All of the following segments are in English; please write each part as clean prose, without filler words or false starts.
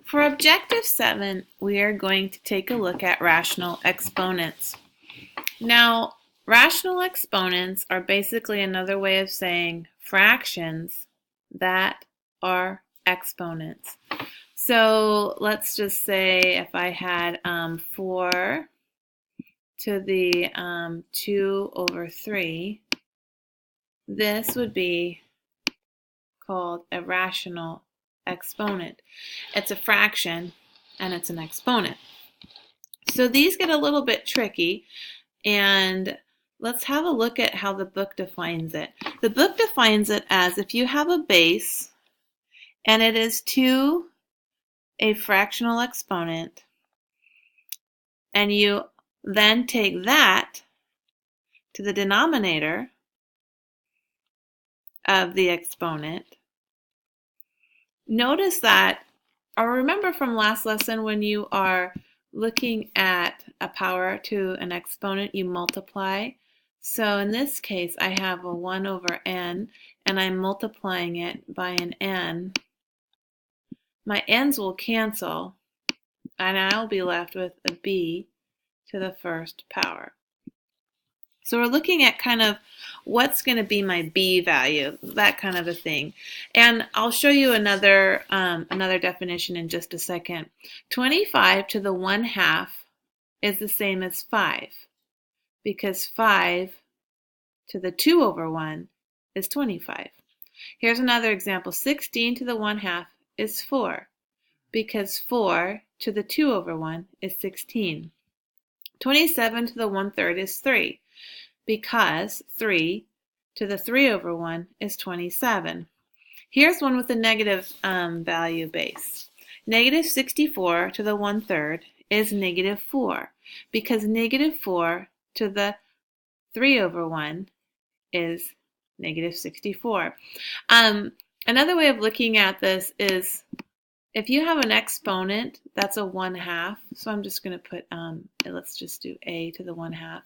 For Objective 7, we are going to take a look at rational exponents. Now, rational exponents are basically another way of saying fractions that are exponents. So let's just say if I had 4 to the 2 over 3, this would be called a rational exponent. It's a fraction and it's an exponent. So these get a little bit tricky, and let's have a look at how the book defines it. The book defines it as if you have a base and it is to a fractional exponent, and you then take that to the denominator of the exponent. Notice that, or remember from last lesson, when you are looking at a power to an exponent, you multiply. So in this case, I have a 1 over n, and I'm multiplying it by an n. My n's will cancel, and I'll be left with a b to the first power. So we're looking at kind of what's going to be my b value, that kind of a thing. And I'll show you another definition in just a second. 25 to the 1/2 is the same as 5, because 5 to the 2 over 1 is 25. Here's another example. 16 to the 1/2 is 4, because 4 to the 2 over 1 is 16. 27 to the 1/3 is 3, because 3 to the 3 over 1 is 27. Here's one with a negative value base. Negative 64 to the 1/3 is negative 4, because negative 4 to the 3 over 1 is negative 64. Another way of looking at this is if you have an exponent, that's a 1/2. So I'm just going to put, let's just do a to the 1/2.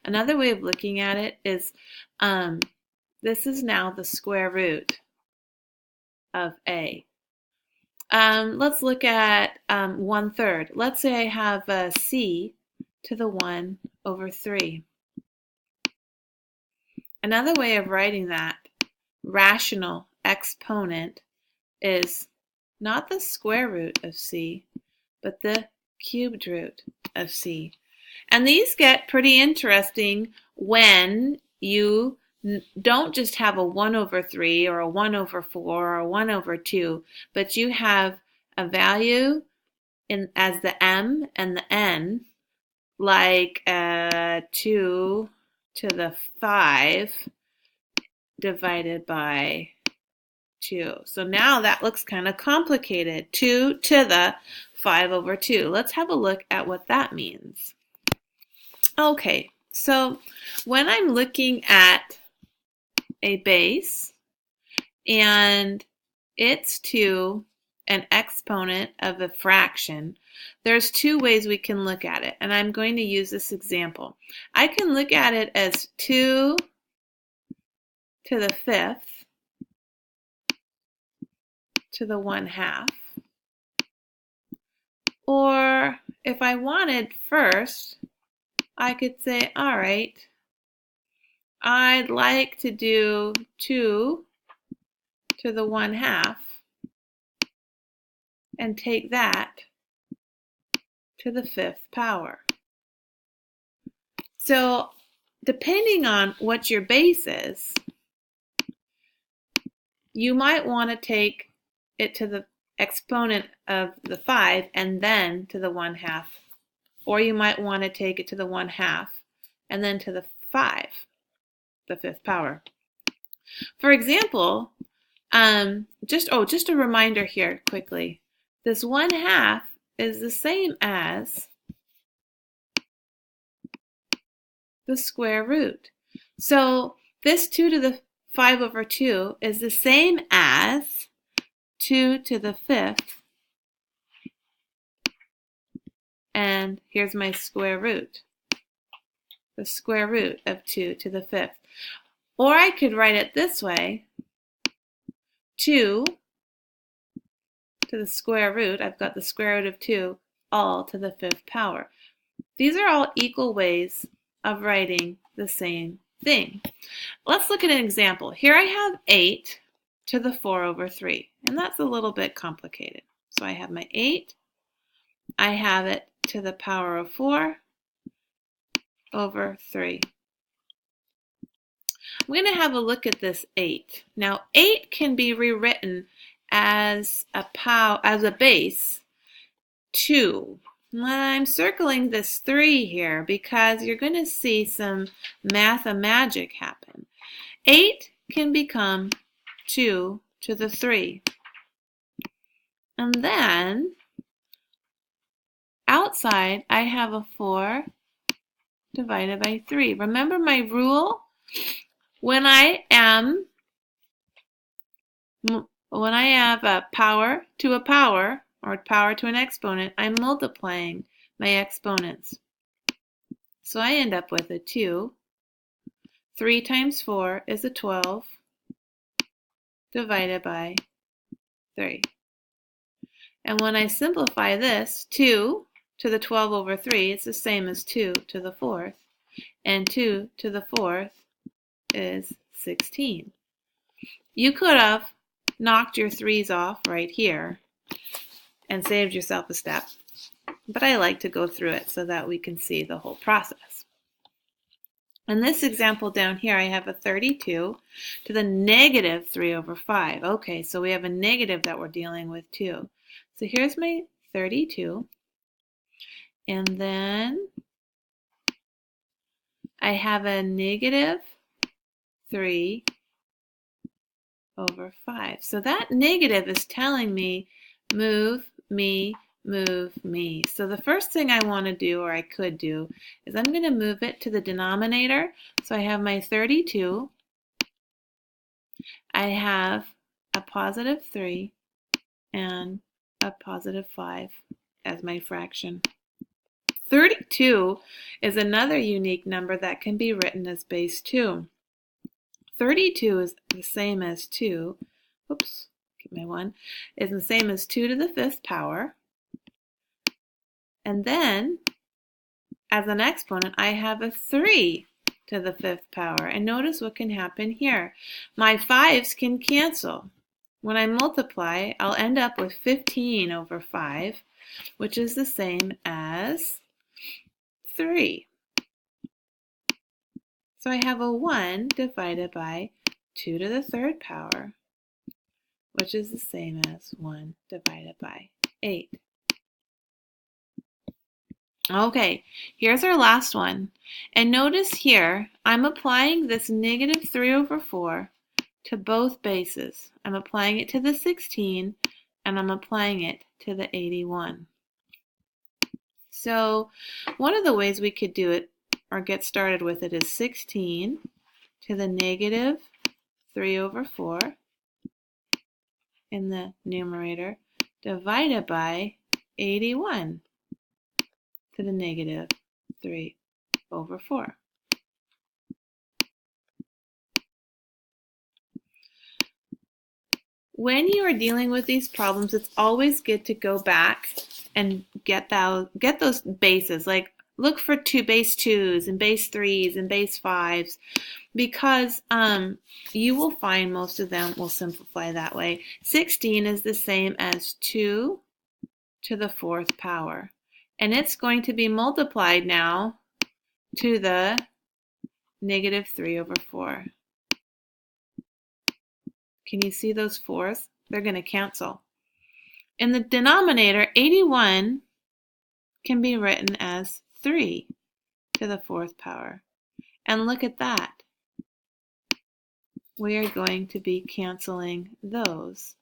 Another way of looking at it is this is now the square root of a. Let's look at 1/3. Let's say I have a c to the 1 over 3. Another way of writing that rational exponent is not the square root of c, but the cubed root of c. And these get pretty interesting when you don't just have a 1 over 3 or a 1 over 4 or a 1 over 2, but you have a value as the m and the n, like 2 to the 5 divided by 2. So now that looks kind of complicated. 2 to the 5 over 2. Let's have a look at what that means. Okay, so when I'm looking at a base and it's to an exponent of a fraction, there's two ways we can look at it, and I'm going to use this example. I can look at it as 2 to the 5th to the 1/2. Or if I wanted first, I could say, all right, I'd like to do 2 to the 1/2 and take that to the 5th power. So depending on what your base is, you might want to take it to the exponent of the 5 and then to the 1/2. Or you might want to take it to the 1/2 and then to the 5, the 5th power. For example, just a reminder here quickly. This 1/2 is the same as the square root. So this 2 to the 5 over 2 is the same as 2 to the 5th, and here's my square root, the square root of 2 to the 5th. Or I could write it this way, 2 to the square root, I've got the square root of 2 all to the 5th power. These are all equal ways of writing the same thing. Let's look at an example. Here I have 8 to the 4 over 3, and that's a little bit complicated. So I have my 8, I have it to the power of 4 over 3. I'm going to have a look at this 8. Now 8 can be rewritten as a base 2. And I'm circling this 3 here because you're going to see some math-a-magic happen. 8 can become 2 to the 3. And then outside I have a 4 divided by 3. Remember my rule? When I have a power to a power, or power to an exponent, I'm multiplying my exponents. So I end up with a 2. 3 times 4 is a 12 divided by 3. And when I simplify this, 2 to the 12 over 3, it's the same as 2 to the 4th. And 2 to the 4th is 16. You could have knocked your 3's off right here and saved yourself a step, but I like to go through it so that we can see the whole process. In this example down here, I have a 32 to the negative 3 over 5. Okay, so we have a negative that we're dealing with too. So here's my 32, and then I have a negative 3 over 5. So that negative is telling me move me, move me. So the first thing I want to do, or I could do, is I'm going to move it to the denominator. So I have my 32. I have a positive 3 and a positive 5 as my fraction. 32 is another unique number that can be written as base 2. 32 is the same as 2. Oops, get my 1. Is the same as 2 to the 5th power. And then, as an exponent, I have a 3 to the 5th power. And notice what can happen here. My 5's can cancel. When I multiply, I'll end up with 15 over 5, which is the same as 3. So I have a 1 divided by 2 to the 3rd power, which is the same as 1 divided by 8. Okay, here's our last one. And notice here, I'm applying this negative 3 over 4 to both bases. I'm applying it to the 16, and I'm applying it to the 81. So one of the ways we could do it, or get started with it, is 16 to the negative 3 over 4 in the numerator divided by 81 to the negative 3 over 4. When you are dealing with these problems, it's always good to go back and get those bases. Like look for base 2s and base 3s and base 5s, because you will find most of them will simplify that way. 16 is the same as 2 to the 4th power. And it's going to be multiplied now to the negative 3 over 4. Can you see those 4s? They're going to cancel. In the denominator, 81 can be written as 3 to the 4th power. And look at that. We are going to be canceling those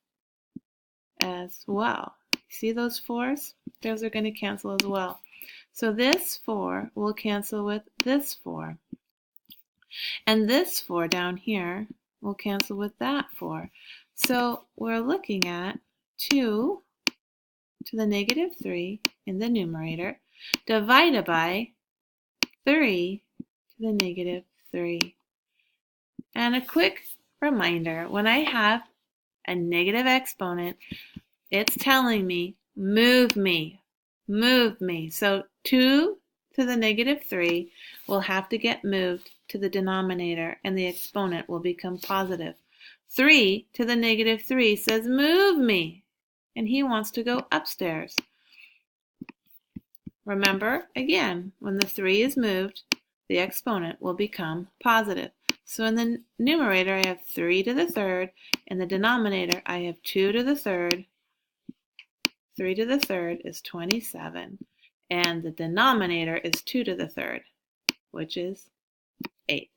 as well. See those 4s? Those are going to cancel as well. So this 4 will cancel with this 4. And this 4 down here will cancel with that 4. So we're looking at 2 to the negative 3 in the numerator divided by 3 to the negative 3. And a quick reminder, when I have a negative exponent, It's telling me, move me, move me. So 2 to the negative 3 will have to get moved to the denominator, and the exponent will become positive. 3 to the negative 3 says, move me, and he wants to go upstairs. Remember, again, when the 3 is moved, the exponent will become positive. So in the numerator, I have 3 to the third. In the denominator, I have 2 to the third. 3 to the third is 27. And the denominator is 2 to the third, which is 8.